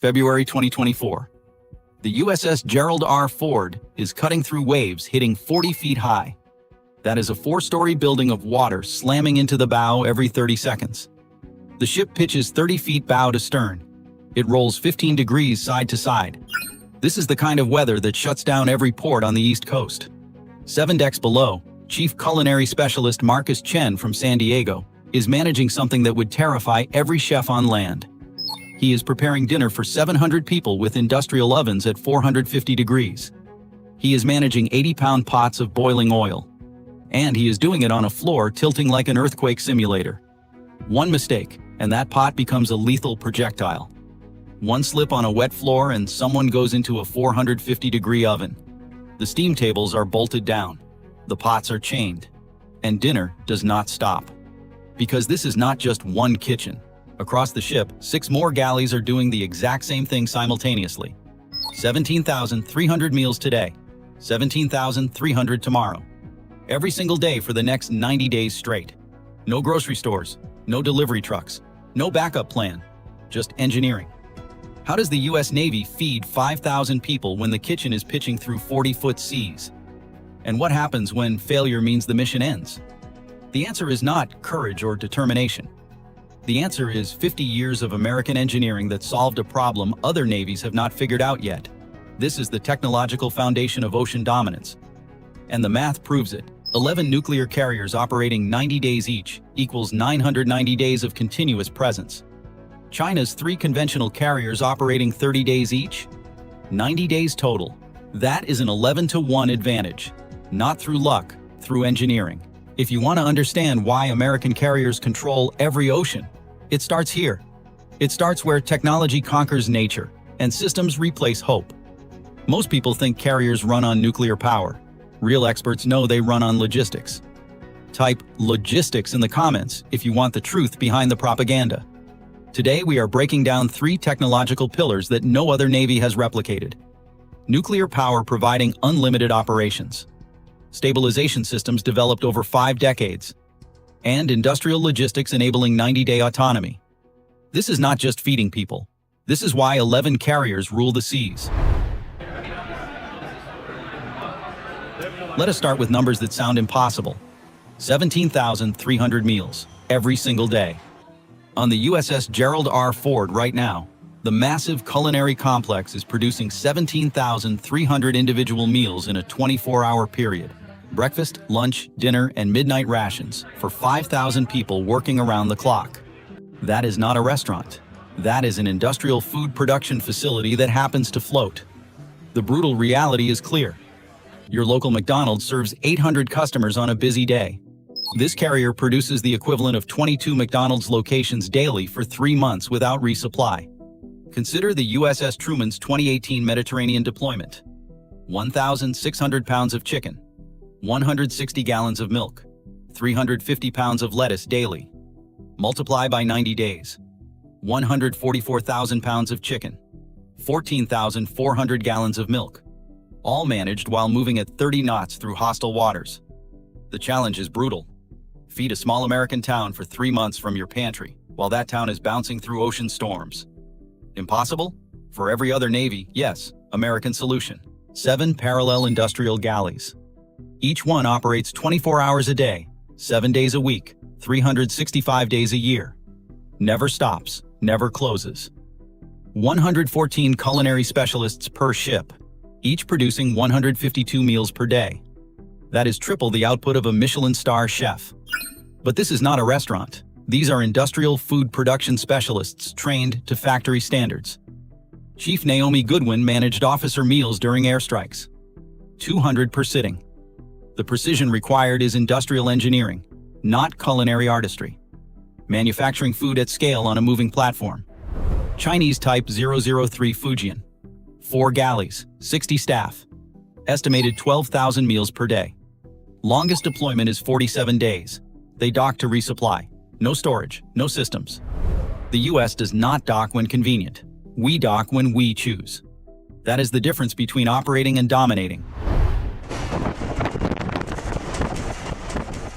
February 2024. The USS Gerald R. Ford is cutting through waves hitting 40 feet high. That is a 4-story building of water slamming into the bow every 30 seconds. The ship pitches 30 feet bow to stern. It rolls 15 degrees side to side. This is the kind of weather that shuts down every port on the East Coast. 7 decks below, Chief Culinary Specialist Marcus Chen from San Diego is managing something that would terrify every chef on land. He is preparing dinner for 700 people with industrial ovens at 450 degrees. He is managing 80-pound pots of boiling oil. And he is doing it on a floor tilting like an earthquake simulator. One mistake, and that pot becomes a lethal projectile. One slip on a wet floor and someone goes into a 450-degree oven. The steam tables are bolted down. The pots are chained. And dinner does not stop. Because this is not just one kitchen. Across the ship, 6 more galleys are doing the exact same thing simultaneously. 17,300 meals today. 17,300 tomorrow. Every single day for the next 90 days straight. No grocery stores, no delivery trucks, no backup plan, just engineering. How does the US Navy feed 5,000 people when the kitchen is pitching through 40-foot seas? And what happens when failure means the mission ends? The answer is not courage or determination. The answer is 50 years of American engineering that solved a problem other navies have not figured out yet. This is the technological foundation of ocean dominance. And the math proves it. 11 nuclear carriers operating 90 days each equals 990 days of continuous presence. China's 3 conventional carriers operating 30 days each? 90 days total. That is an 11-to-1 advantage. Not through luck, through engineering. If you want to understand why American carriers control every ocean, it starts here. It starts where technology conquers nature and systems replace hope. Most people think carriers run on nuclear power. Real experts know they run on logistics. Type logistics in the comments if you want the truth behind the propaganda. Today we are breaking down 3 technological pillars that no other navy has replicated. Nuclear power providing unlimited operations. Stabilization systems developed over 5 decades. And industrial logistics enabling 90-day autonomy. This is not just feeding people. This is why 11 carriers rule the seas. Let us start with numbers that sound impossible. 17,300 meals, every single day. On the USS Gerald R. Ford right now, the massive culinary complex is producing 17,300 individual meals in a 24-hour period. Breakfast, lunch, dinner, and midnight rations for 5,000 people working around the clock. That is not a restaurant. That is an industrial food production facility that happens to float. The brutal reality is clear. Your local McDonald's serves 800 customers on a busy day. This carrier produces the equivalent of 22 McDonald's locations daily for 3 months without resupply. Consider the USS Truman's 2018 Mediterranean deployment. 1,600 pounds of chicken, 160 gallons of milk, 350 pounds of lettuce daily. Multiply by 90 days. 144,000 pounds of chicken, 14,400 gallons of milk. All managed while moving at 30 knots through hostile waters. The challenge is brutal. Feed a small American town for 3 months from your pantry, while that town is bouncing through ocean storms. Impossible? For every other navy, yes, American solution. 7 parallel industrial galleys. Each one operates 24 hours a day, 7 days a week, 365 days a year. Never stops, never closes. 114 culinary specialists per ship, each producing 152 meals per day. That is triple the output of a Michelin star chef. But this is not a restaurant. These are industrial food production specialists trained to factory standards. Chief Naomi Goodwin managed officer meals during airstrikes. 200 per sitting. The precision required is industrial engineering, not culinary artistry. Manufacturing food at scale on a moving platform. Chinese Type 003 Fujian. 4 galleys, 60 staff. Estimated 12,000 meals per day. Longest deployment is 47 days. They dock to resupply. No storage, no systems. The US does not dock when convenient. We dock when we choose. That is the difference between operating and dominating.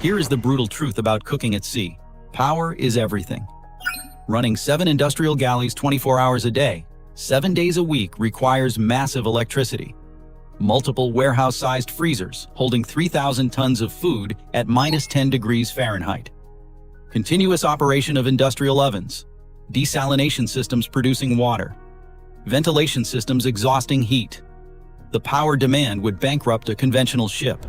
Here is the brutal truth about cooking at sea. Power is everything. Running 7 industrial galleys 24 hours a day, 7 days a week requires massive electricity. Multiple warehouse-sized freezers holding 3,000 tons of food at -10 degrees Fahrenheit. Continuous operation of industrial ovens. Desalination systems producing water. Ventilation systems exhausting heat. The power demand would bankrupt a conventional ship.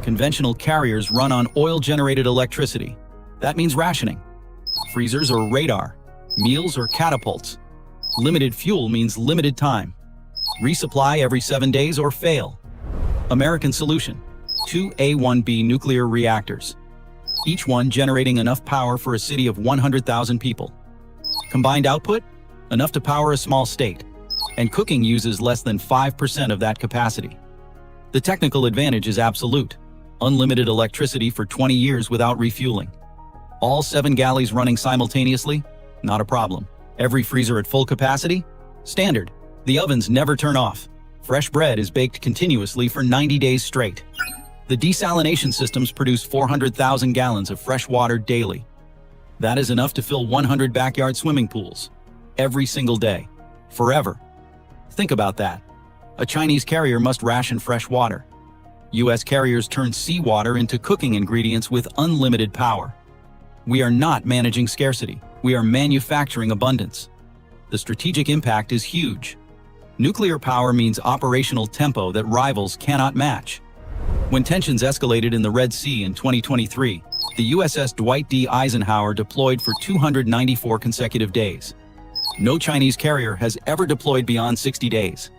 Conventional carriers run on oil-generated electricity. That means rationing. Freezers or radar. Meals or catapults. Limited fuel means limited time. Resupply every 7 days or fail. American solution: 2 A-1B nuclear reactors, each one generating enough power for a city of 100,000 people. Combined output? Enough to power a small state. And cooking uses less than 5% of that capacity. The technical advantage is absolute. Unlimited electricity for 20 years without refueling. All 7 galleys running simultaneously? Not a problem. Every freezer at full capacity? Standard. The ovens never turn off. Fresh bread is baked continuously for 90 days straight. The desalination systems produce 400,000 gallons of fresh water daily. That is enough to fill 100 backyard swimming pools. Every single day. Forever. Think about that. A Chinese carrier must ration fresh water. US carriers turn seawater into cooking ingredients with unlimited power. We are not managing scarcity. We are manufacturing abundance. The strategic impact is huge. Nuclear power means operational tempo that rivals cannot match. When tensions escalated in the Red Sea in 2023, the USS Dwight D. Eisenhower deployed for 294 consecutive days. No Chinese carrier has ever deployed beyond 60 days.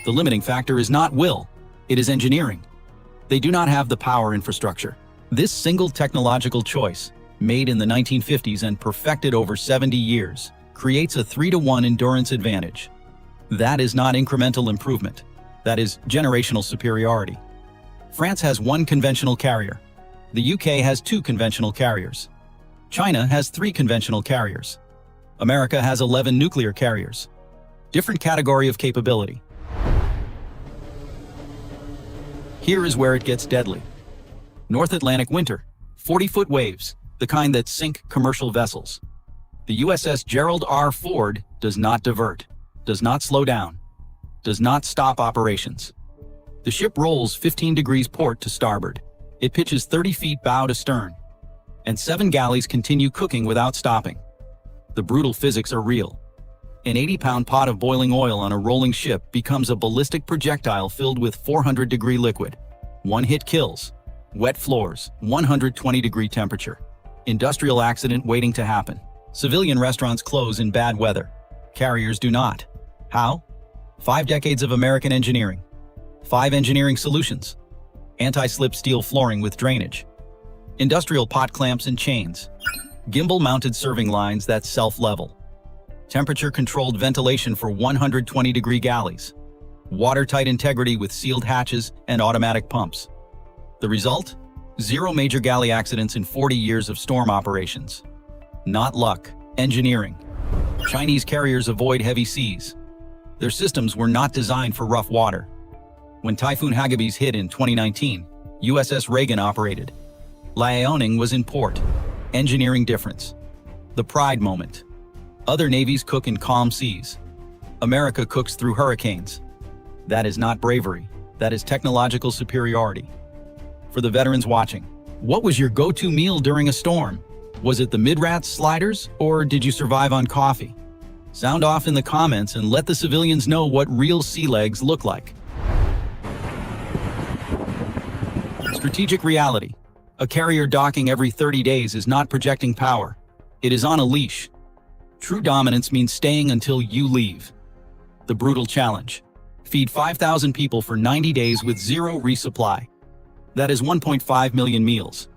The limiting factor is not will, it is engineering. They do not have the power infrastructure. This single technological choice, made in the 1950s and perfected over 70 years, creates a 3-to-1 endurance advantage. That is not incremental improvement. That is generational superiority. France has 1 conventional carrier. The UK has 2 conventional carriers. China has 3 conventional carriers. America has 11 nuclear carriers. Different category of capability. Here is where it gets deadly. North Atlantic winter, 40-foot waves, the kind that sink commercial vessels. The USS Gerald R. Ford does not divert, does not slow down, does not stop operations. The ship rolls 15 degrees port to starboard. It pitches 30 feet bow to stern. And 7 galleys continue cooking without stopping. The brutal physics are real. An 80-pound pot of boiling oil on a rolling ship becomes a ballistic projectile filled with 400-degree liquid. One hit kills. Wet floors, 120-degree temperature. Industrial accident waiting to happen. Civilian restaurants close in bad weather. Carriers do not. How? 5 decades of American engineering. 5 engineering solutions. Anti-slip steel flooring with drainage. Industrial pot clamps and chains. Gimbal-mounted serving lines that self-level. Temperature-controlled ventilation for 120-degree galleys. Watertight integrity with sealed hatches and automatic pumps. The result? 0 major galley accidents in 40 years of storm operations. Not luck, engineering. Chinese carriers avoid heavy seas. Their systems were not designed for rough water. When Typhoon Hagibis hit in 2019, USS Reagan operated. Liaoning was in port. Engineering difference. The pride moment. Other navies cook in calm seas. America cooks through hurricanes. That is not bravery. That is technological superiority. For the veterans watching, what was your go-to meal during a storm? Was it the Mid-Rats sliders, or did you survive on coffee? Sound off in the comments and let the civilians know what real sea legs look like. Strategic reality. A carrier docking every 30 days is not projecting power. It is on a leash. True dominance means staying until you leave. The brutal challenge. Feed 5,000 people for 90 days with 0 resupply. That is 1.5 million meals.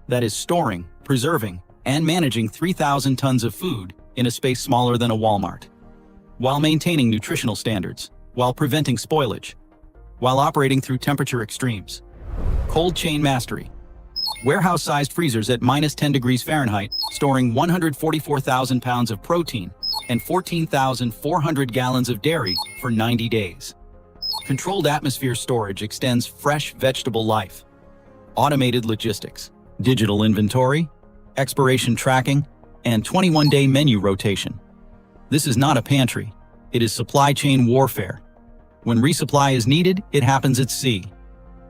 That is storing, preserving, and managing 3,000 tons of food in a space smaller than a Walmart. While maintaining nutritional standards, while preventing spoilage, while operating through temperature extremes. Cold chain mastery. Warehouse-sized freezers at -10 degrees Fahrenheit, storing 144,000 pounds of protein and 14,400 gallons of dairy for 90 days. Controlled atmosphere storage extends fresh vegetable life. Automated logistics, digital inventory, expiration tracking, and 21-day menu rotation. This is not a pantry. It is supply chain warfare. When resupply is needed, it happens at sea.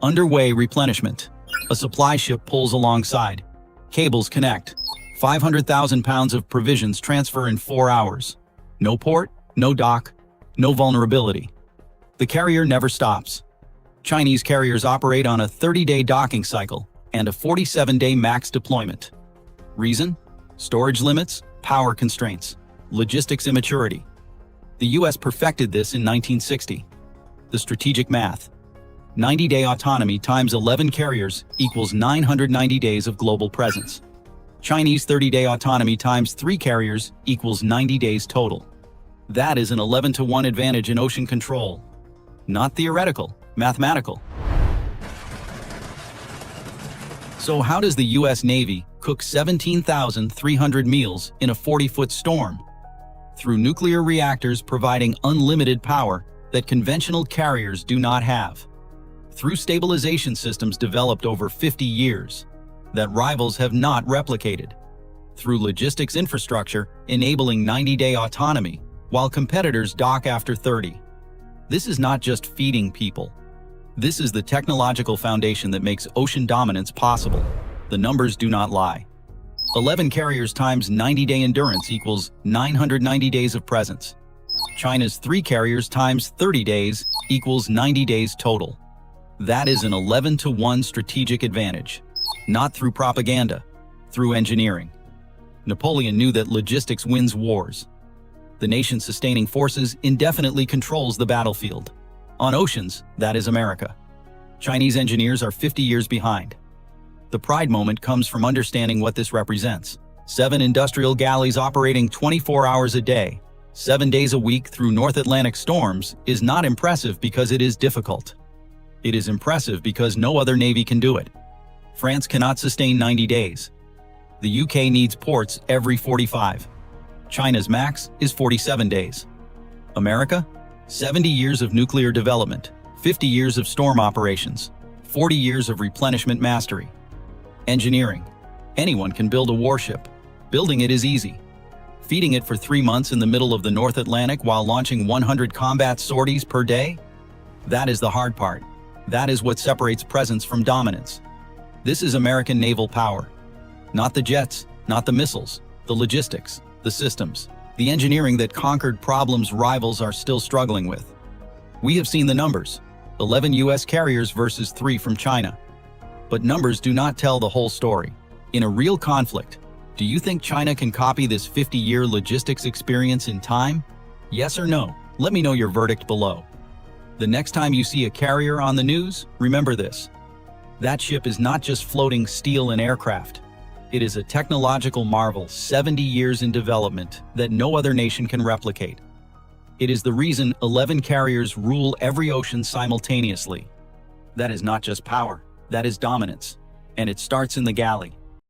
Underway replenishment. A supply ship pulls alongside. Cables connect. 500,000 pounds of provisions transfer in 4 hours. No port, no dock, no vulnerability. The carrier never stops. Chinese carriers operate on a 30-day docking cycle and a 47-day max deployment. Reason? Storage limits, power constraints, logistics immaturity. The US perfected this in 1960. The strategic math. 90-day autonomy times 11 carriers equals 990 days of global presence. Chinese 30-day autonomy times 3 carriers equals 90 days total. That is an 11-to-1 advantage in ocean control. Not theoretical, mathematical. So how does the US Navy cook 17,300 meals in a 40-foot storm? Through nuclear reactors providing unlimited power that conventional carriers do not have. Through stabilization systems developed over 50 years that rivals have not replicated. Through logistics infrastructure enabling 90-day autonomy while competitors dock after 30. This is not just feeding people. This is the technological foundation that makes ocean dominance possible. The numbers do not lie. 11 carriers times 90-day endurance equals 990 days of presence. China's 3 carriers times 30 days equals 90 days total. That is an 11-to-1 strategic advantage. Not through propaganda, through engineering. Napoleon knew that logistics wins wars. The nation sustaining forces indefinitely controls the battlefield. On oceans, that is America. Chinese engineers are 50 years behind. The pride moment comes from understanding what this represents. 7 industrial galleys operating 24 hours a day, 7 days a week through North Atlantic storms is not impressive because it is difficult. It is impressive because no other navy can do it. France cannot sustain 90 days. The UK needs ports every 45. China's max is 47 days. America? 70 years of nuclear development, 50 years of storm operations, 40 years of replenishment mastery. Engineering. Anyone can build a warship. Building it is easy. Feeding it for 3 months in the middle of the North Atlantic while launching 100 combat sorties per day? That is the hard part. That is what separates presence from dominance. This is American naval power. Not the jets, not the missiles, the logistics, the systems, the engineering that conquered problems rivals are still struggling with. We have seen the numbers. 11 US carriers versus 3 from China. But numbers do not tell the whole story. In a real conflict, do you think China can copy this 50-year logistics experience in time? Yes or no? Let me know your verdict below. The next time you see a carrier on the news, remember this. That ship is not just floating steel and aircraft. It is a technological marvel 70 years in development that no other nation can replicate. It is the reason 11 carriers rule every ocean simultaneously. That is not just power, that is dominance. And it starts in the galley.